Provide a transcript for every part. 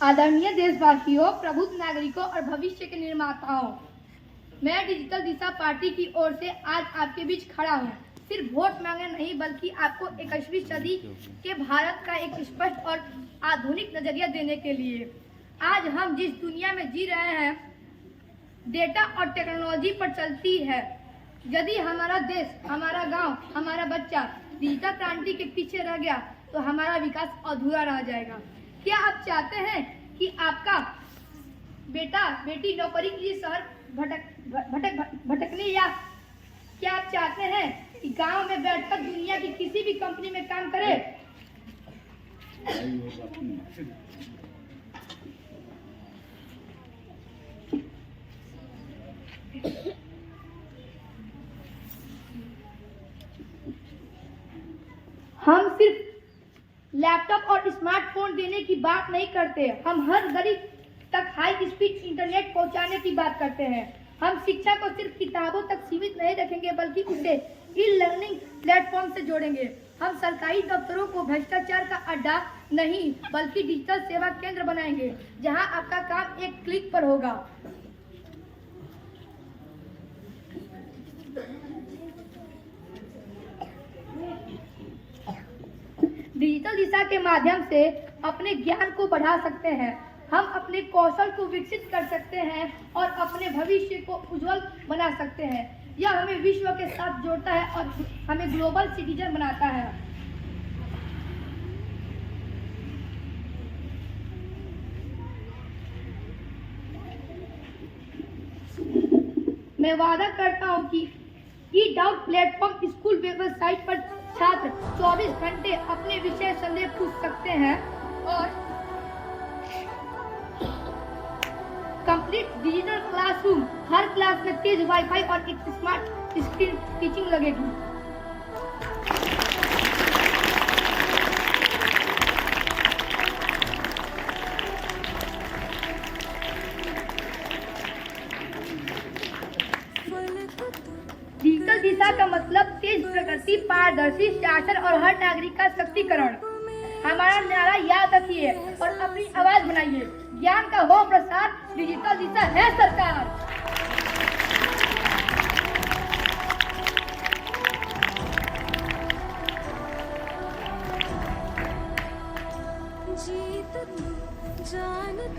आदरणीय देशवासियों, प्रबुद्ध नागरिकों और भविष्य के निर्माताओं, मैं डिजिटल दिशा पार्टी की ओर से आज आपके बीच खड़ा हूँ। सिर्फ वोट मांगने नहीं, बल्कि आपको 21वीं सदी के भारत का एक स्पष्ट और आधुनिक नजरिया देने के लिए। आज हम जिस दुनिया में जी रहे हैं, डेटा और टेक्नोलॉजी पर चलती है। यदि हमारा देश, हमारा गांव, हमारा बच्चा डिजिटल क्रांति के पीछे रह गया तो हमारा विकास अधूरा रह जाएगा। क्या आप चाहते हैं कि आपका बेटा बेटी नौकरी के लिए शहर भटकने, या क्या आप चाहते हैं कि गांव में बैठकर दुनिया की किसी भी कंपनी में काम करे? हम सिर्फ लैपटॉप और स्मार्टफोन देने की बात नहीं करते, हम हर गरीब तक हाई स्पीड इंटरनेट पहुंचाने की बात करते हैं। हम शिक्षा को सिर्फ किताबों तक सीमित नहीं रखेंगे, बल्कि उसे ई लर्निंग प्लेटफॉर्म से जोड़ेंगे। हम सरकारी दफ्तरों को भ्रष्टाचार का अड्डा नहीं, बल्कि डिजिटल सेवा केंद्र बनाएंगे, जहां आपका काम एक क्लिक पर होगा। डिजिटल दिशा के माध्यम से अपने ज्ञान को बढ़ा सकते हैं, हम अपने कौशल को विकसित कर सकते हैं और अपने भविष्य को उज्जवल बना सकते हैं। यह हमें विश्व के साथ जोड़ता है और हमें ग्लोबल सिटीजन बनाता है। मैं वादा करता हूं कि ई डाउट प्लेटफॉर्म स्कूल वेबसाइट पर छात्र 24 घंटे अपने विषय संदेह पूछ सकते हैं और कंप्लीट डिजिटल क्लासरूम, हर क्लास में तेज वाईफाई और एक स्मार्ट स्क्रीन टीचिंग लगेगी। डिजिटल दिशा का मतलब तेज प्रगति, पारदर्शी शासन और हर नागरिक का सशक्तिकरण। हमारा नारा याद रखिए और अपनी आवाज बनाइए। ज्ञान का हो प्रसार, डिजिटल दिशा है सरकार।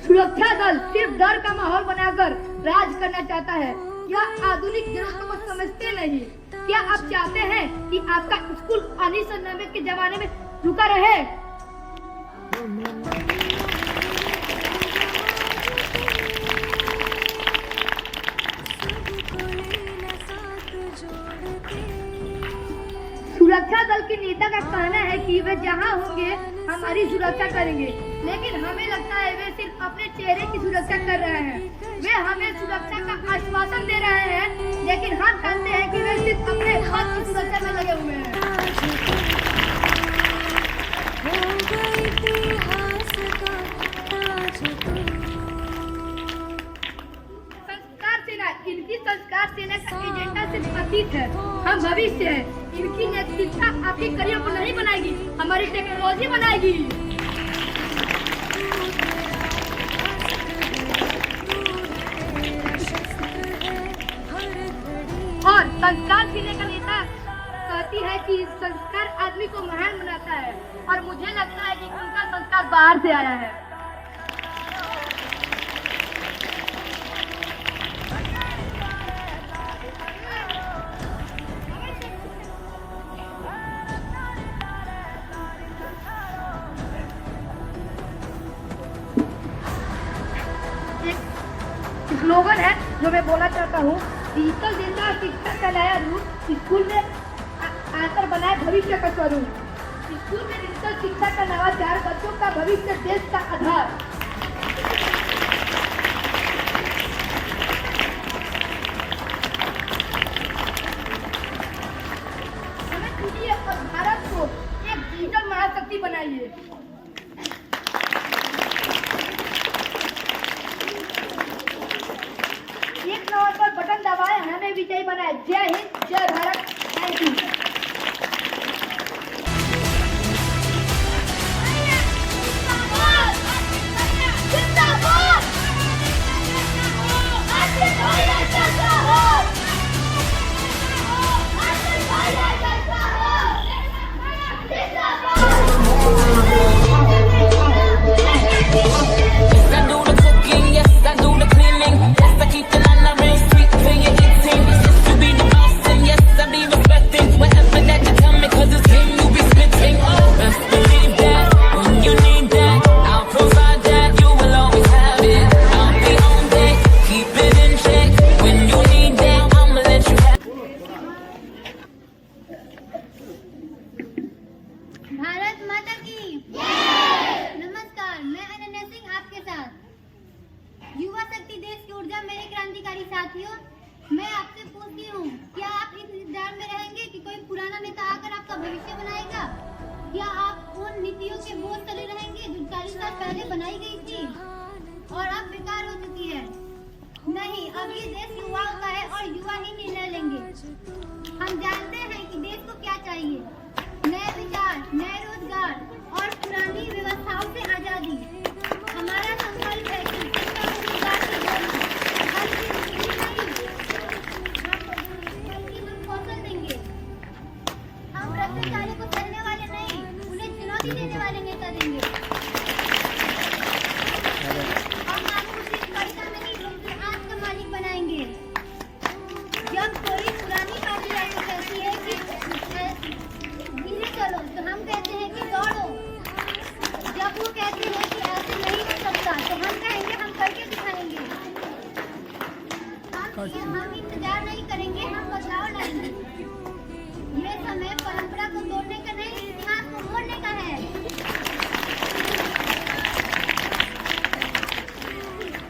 सुरक्षा दल सिर्फ डर का माहौल बनाकर राज करना चाहता है। यह आधुनिक जरूरतों को समझते नहीं। क्या आप चाहते हैं कि आपका स्कूल 1990 के जमाने में रुका रहे? सुरक्षा दल के नेता का कहना है कि वे जहां होंगे हमारी सुरक्षा करेंगे, लेकिन हमें लगता है वे सिर्फ अपने चेहरे की सुरक्षा कर रहे हैं। वे हमें सुरक्षा का आश्वासन दे रहे हैं, लेकिन हम जानते हैं कि वे सिर्फ अपने हाथ की सुरक्षा में लगे हुए हैं। संस्कार सेना, इनकी संस्कार सेना का एजेंडा सिर्फ अतीत है, हम भविष्य है। इनकी नेतृत्व आपके करियर को नहीं बनाएगी, हमारी टेक्नोलॉजी बनाएगी। और संस्कार सेना का नेता कहती है कि संस्कार आदमी को महान बनाता है, और मुझे लगता है कि उनका संस्कार बाहर से आया है। स्लोगन है जो मैं बोलना चाहता हूँ, डिजिटल दिशा शिक्षा का नया रूप, स्कूल में आकर बनाए भविष्य का स्वरूप। स्कूल में डिजिटल शिक्षा का नवाचार, बच्चों का भविष्य, देश का आधार। हमें चुनिए और भारत को एक डिजिटल महाशक्ति बनाइए। बटन दबाए, हमें विजयी बनाए। जय हिंद, जय भारत। Thank you. पहले बनाई गई थी और अब बेकार हो चुकी है। नहीं, अब ये देश युवाओं का है और युवा ही निर्णय लेंगे। हम जानते हैं कि देश को क्या चाहिए, नए विचार, नए रोजगार और पुरानी व्यवस्थाओं से आजादी। हमारा संकल्प है कि शिक्षा को रोजगार से जोड़ना, हर चीज नहीं, बल्कि हम कौशल देंगे। हम भ्रष्टाचारी को सहने वाले नहीं, उन्हें चुनौती देने वाले नेता देंगे। हम आपको सिर्फ पैसा नहीं बल्कि आज का मालिक बनाएंगे। जब कोई पुरानी पार्टी आपको कहती है कि धीरे चलो, तो हम कहते हैं कि दौड़ो। जब वो कहते हैं कि ऐसे नहीं हो सकता, तो हम कहेंगे हम करके दिखाएंगे। हम इंतजार नहीं करेंगे, हम बदलाव लाएंगे। ये समय परंपरा को तोड़ने का नहीं, इतिहास को मोड़ने का है।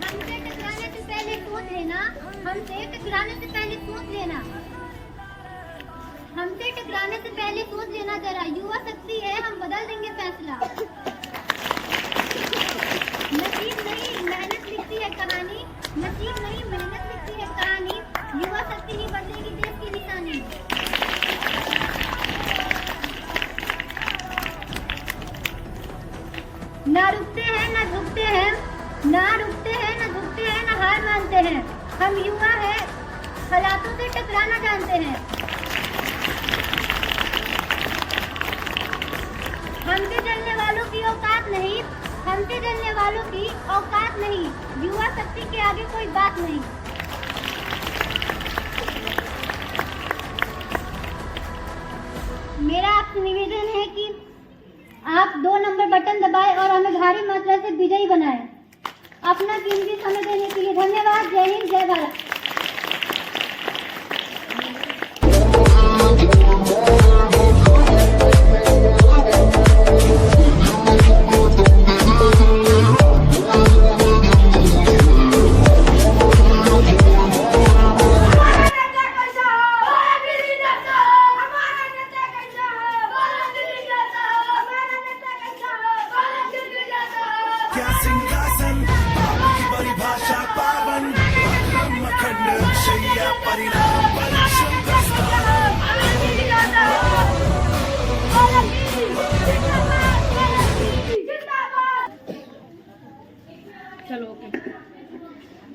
हमसे टकराने से पहले सोच लेना, हमसे टकराने से पहले सोच लेना, हमसे टकराने से पहले सोच लेना जरा। युवा शक्ति है, हम बदल देंगे फैसला। नसीब नहीं मेहनत लिखती है कहानी, नसीब नहीं मेहनत लिखती है कहानी। युवा शक्ति ही बदलेगी देश की निशानी। ना रुकते हैं ना झुकते हैं, ना रुकते हैं ना झुकते हैं, ना हार मानते हैं। हम युवा हैं, हालातों से टकराना जानते हैं। हमसे जलने वालों की औकात नहीं, हमसे जलने वालों की औकात नहीं। युवा शक्ति के आगे कोई बात नहीं। मेरा आपसे निवेदन है कि आप 2 नंबर बटन दबाएं और हमें भारी मात्रा से विजयी बनाएं। अपना कीमती समय देने के लिए धन्यवाद। जय हिंद, जय भारत।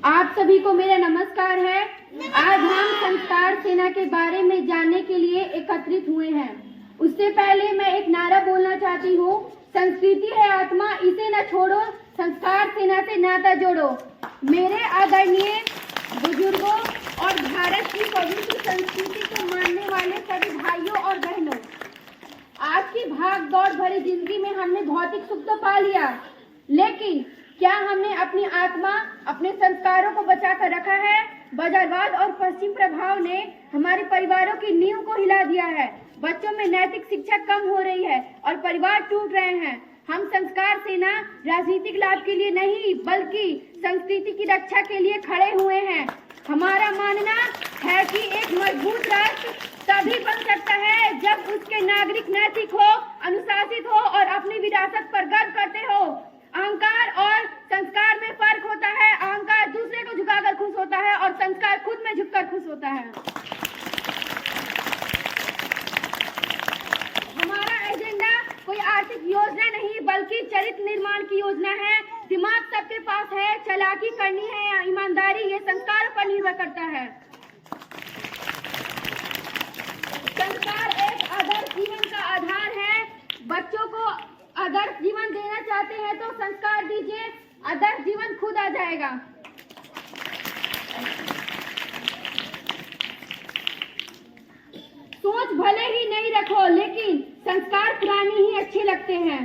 आप सभी को मेरा नमस्कार है। आज हम संस्कार सेना के बारे में जानने के लिए एकत्रित हुए हैं। उससे पहले मैं एक नारा बोलना चाहती हूँ, संस्कृति है आत्मा, इसे न छोड़ो, संस्कार सेना से नाता जोड़ो। मेरे आदरणीय बुजुर्गों और भारत की पवित्र संस्कृति को मानने वाले सभी भाइयों और बहनों, आज की भाग दौड़ भरी जिंदगी में हमने भौतिक सुख तो पा लिया, लेकिन क्या हमने अपनी आत्मा, अपने संस्कारों को बचा कर रखा है? बाजारवाद और पश्चिम प्रभाव ने हमारे परिवारों की नींव को हिला दिया है। बच्चों में नैतिक शिक्षा कम हो रही है और परिवार टूट रहे हैं। हम संस्कार सेना राजनीतिक लाभ के लिए नहीं बल्कि संस्कृति की रक्षा के लिए खड़े हुए हैं। हमारा मानना है कि एक मजबूत राष्ट्र तभी बन सकता है जब उसके नागरिक नैतिक हो, अनुशासित हो और अपनी विरासत पर गर्व करते हो। अहंकार और संस्कार में फर्क होता है। अहंकार दूसरे को झुकाकर खुश होता है और संस्कार खुद में झुककर खुश होता है। हमारा एजेंडा कोई आर्थिक योजना नहीं बल्कि चरित्र निर्माण की योजना है। दिमाग सबके पास है, चालाकी करनी है या ईमानदारी, ये संस्कार पर निर्भर करता है। संस्कार एक आदर्श जीवन का आधार है। बच्चों को आदर्श जीवन देना चाहते हैं तो संस्कार दीजिए, आदर्श जीवन खुद आ जाएगा। सोच भले ही नहीं रखो, लेकिन संस्कार पुरानी ही अच्छे लगते हैं।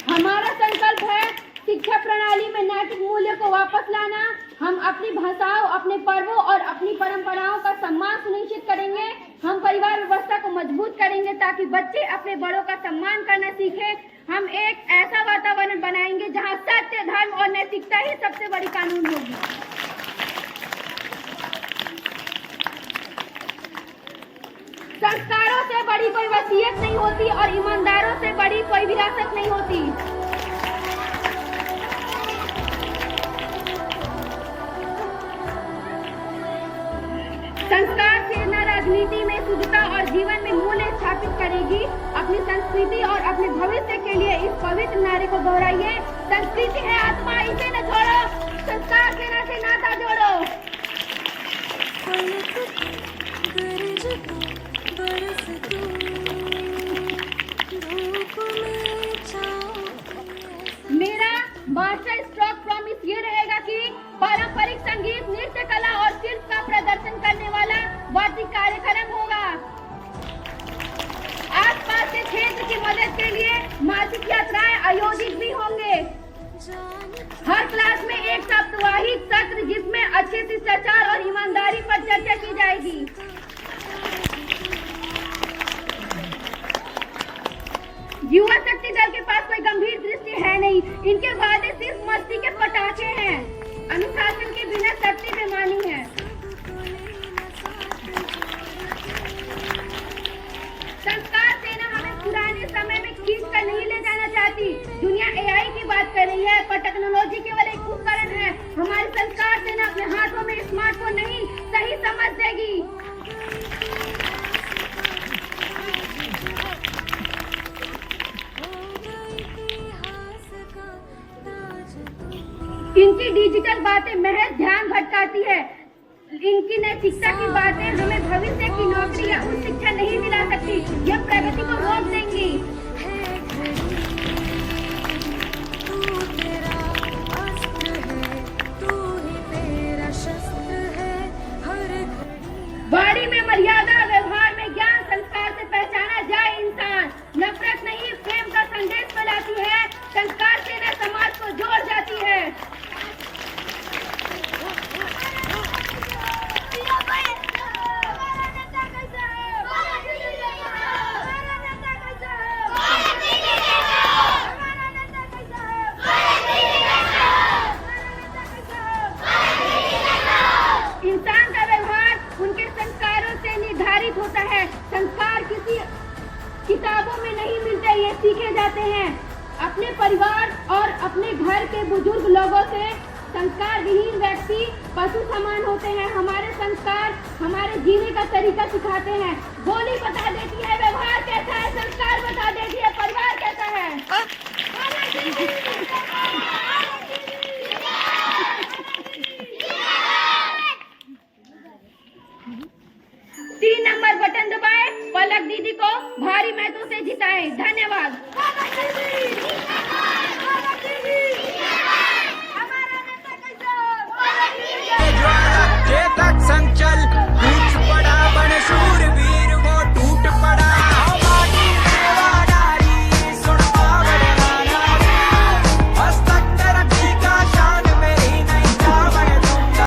हमारा संकल्प है शिक्षा प्रणाली में नैतिक मूल्य को वापस लाना। हम अपनी भाषाओं, अपने पर्वों और अपनी परंपराओं का सम्मान सुनिश्चित करेंगे। हम परिवार व्यवस्था को मजबूत करेंगे ताकि बच्चे अपने बड़ों का सम्मान करना सीखें। हम एक ऐसा वातावरण बनाएंगे जहां सत्य, धर्म और नैतिकता ही सबसे बड़ी कानून होगी। संस्कारों से बड़ी कोई वसीयत नहीं होती और ईमानदारों से बड़ी कोई विरासत नहीं होती। संस्कार सेना राजनीति में शुद्धता और जीवन में मूल्य स्थापित करेगी। अपनी संस्कृति और अपने भविष्य के लिए इस पवित्र नारे को दोहराइए। संस्कृति है आत्मा, इसे न छोड़ो। संस्कार सेना से नाता जोड़ो। मेरा मास्टर स्ट्रोक प्रॉमिस ये रहेगा कि पारंपरिक संगीत, नृत्य कला और शिल्प का प्रदर्शन करने वाला वार्षिक कार्यक्रम होगा। आसपास के क्षेत्र की मदद के लिए मासिक यात्राएं आयोजित भी होंगे। हर क्लास में एक साप्ताहिक सत्र जिसमें अच्छे शिष्टाचार और ईमानदारी पर चर्चा की जाएगी। युवा शक्ति दल के पास कोई गंभीर दृष्टि है नहीं। इनके वादे सिर्फ मस्ती के पटाखे हैं। अनुशासन के बिना शक्ति बेमानी है। संस्कार सेना हमें पुराने समय में खींच कर नहीं ले जाना चाहती। दुनिया AI की बात कर रही है, पर टेक्नोलॉजी केवल एक उपकरण है। हमारी संस्कार सेना अपने हाथों में स्मार्टफोन नहीं, सही समझ देगी। इनकी डिजिटल बातें महज ध्यान भटकाती है। इनकी नैतिकता की बातें हमें भविष्य की नौकरी या उच्च शिक्षा नहीं दिला सकती। यह प्रगति को रोक देंगी। वाणी में मर्यादा, व्यवहार में ज्ञान, संस्कार से पहचाना जाए इंसान। नफरत नहीं, प्रेम का संदेश फैलाती है। संस्कार सेना समाज को जोड़ जाती है। इंसान का व्यवहार उनके संस्कारों से निर्धारित होता है। संस्कार किसी किताबों में नहीं मिलते, ये सीखे जाते हैं अपने परिवार और अपने घर के बुजुर्ग लोगों से। संस्कार विहीन व्यक्ति पशु समान होते हैं। हमारे संस्कार हमारे जीने का तरीका सिखाते हैं। बोली बता देती है व्यवहार कैसा है, संस्कार बता देती है परिवार कैसा है। 3 नंबर बटन दबाए, पलक दीदी को भारी मतों से जिताए। धन्यवाद। चेतक संचल टूट पड़ा, बन शूरवीर वो टूट पड़ा। हमारी सेवादारी सुन पावड़ नारी, हस्तक तरक्की का शान मेरी नहीं चावड़ दूंगा।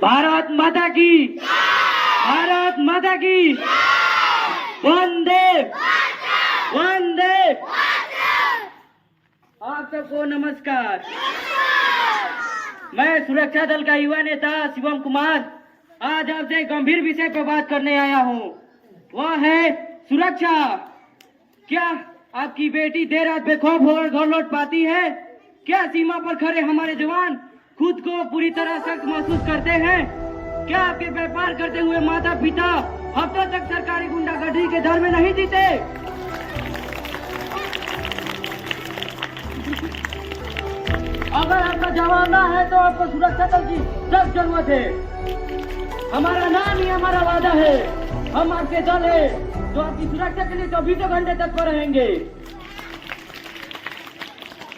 भारत माता की, भारत माता की, वंदे वंदे। आप सबको नमस्कार। मैं सुरक्षा दल का युवा नेता शिवम कुमार आज आपसे गंभीर विषय पर बात करने आया हूँ। वह है सुरक्षा। क्या आपकी बेटी देर रात बेखौफ होकर घर लौट पाती है? क्या सीमा पर खड़े हमारे जवान खुद को पूरी तरह सख्त महसूस करते हैं? क्या आपके व्यापार करते हुए माता पिता हफ्तों तक सरकारी गुंडागर्दी के डर में नहीं जीते? अगर आपका जवाब ना है तो आपको सुरक्षा दल की सख्त जरूरत है। हमारा नाम ही हमारा वादा है। हम आपके दल है जो आपकी सुरक्षा के लिए 24 घंटे तक रहेंगे।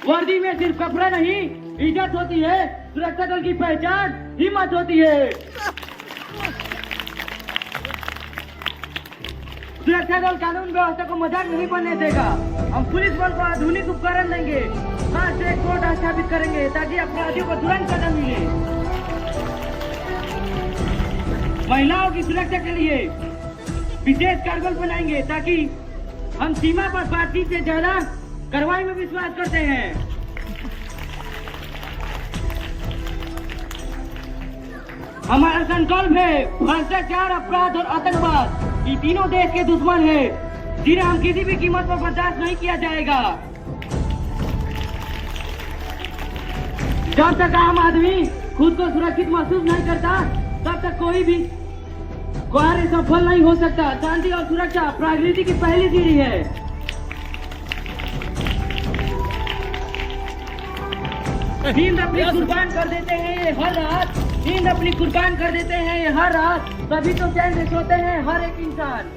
वर्दी में सिर्फ कपड़ा नहीं, इज्जत होती है। सुरक्षा दल की पहचान हिम्मत होती है। सुरक्षा दल कानून व्यवस्था को मजाक नहीं बनने देगा। हम पुलिस बल को आधुनिक उपकरण देंगे, फास्ट ट्रैक कोर्ट स्थापित करेंगे ताकि अपराधियों को तुरंत सजा मिले। महिलाओं की सुरक्षा के लिए विशेष कार्यबल बनाएंगे ताकि हम सीमा पर बातचीत से ज्यादा कार्रवाई में विश्वास करते हैं। हमारा संकल्प है भ्रष्टाचार, अपराध और आतंकवाद ये तीनों देश के दुश्मन हैं, जिन्हें हम किसी भी कीमत पर बर्दाश्त नहीं किया जाएगा। जब तक आम आदमी खुद को सुरक्षित महसूस नहीं करता तब तक कोई भी कार्य सफल नहीं हो सकता। शांति और सुरक्षा प्रगति की पहली सीढ़ी है। नींद अपनी कुर्बान कर देते हैं ये हर रात, नींद अपनी कुर्बान कर देते हैं ये हर रात, तभी तो चैन से सोते हैं हर एक इंसान।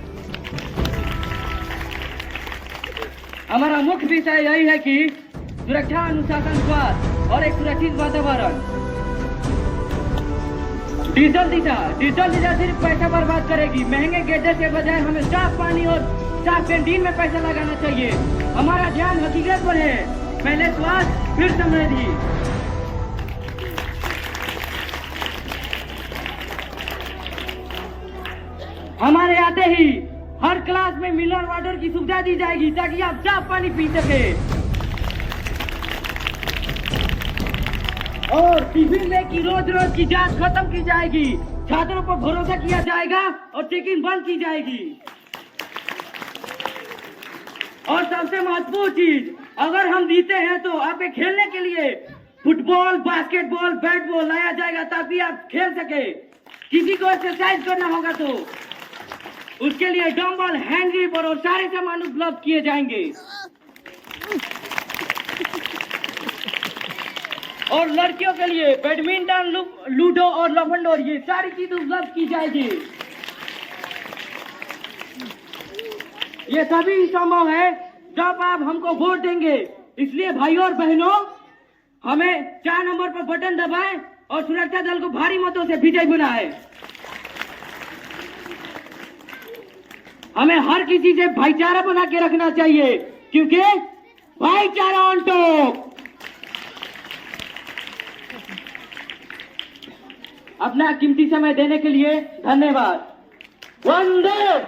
हमारा मुख्य विषय यही है कि सुरक्षा, अनुशासन, स्वास्थ्य और एक सुरक्षित वातावरण। डिजिटल दिशा सिर्फ पैसा बर्बाद करेगी। महंगे गैजेट के बजाय हमें साफ पानी और साफ कैंटीन में पैसा लगाना चाहिए। हमारा ध्यान हकीकत पर है, पहले स्वास्थ्य फिर समृद्धि। हमारे आते ही हर क्लास में मिनरल वाटर की सुविधा दी जाएगी ताकि आप साफ पानी पी सके। और टिफिन में की रोज की जांच खत्म की जाएगी। छात्रों पर भरोसा किया जाएगा और चेकिंग बंद की जाएगी। और सबसे महत्वपूर्ण चीज, अगर हम जीते हैं तो आपके खेलने के लिए फुटबॉल, बास्केटबॉल, बैट बॉल लाया जाएगा ताकि आप खेल सके। किसी को एक्सरसाइज करना होगा तो उसके लिए डंबल, हैंड ग्रिप और सारे सामान उपलब्ध किए जाएंगे। और लड़कियों के लिए बैडमिंटन, लूडो और लफंडोर ये सारी चीज उपलब्ध की जाएगी। ये सभी संभव है जब आप हमको वोट देंगे। इसलिए भाइयों और बहनों, हमें 4 नंबर पर बटन दबाएं और सुरक्षा दल को भारी मतों से विजयी बनाएं। हमें हर किसी से भाईचारा बना के रखना चाहिए क्योंकि भाईचारा ऑन टॉप। अपना कीमती समय देने के लिए धन्यवाद। वंदे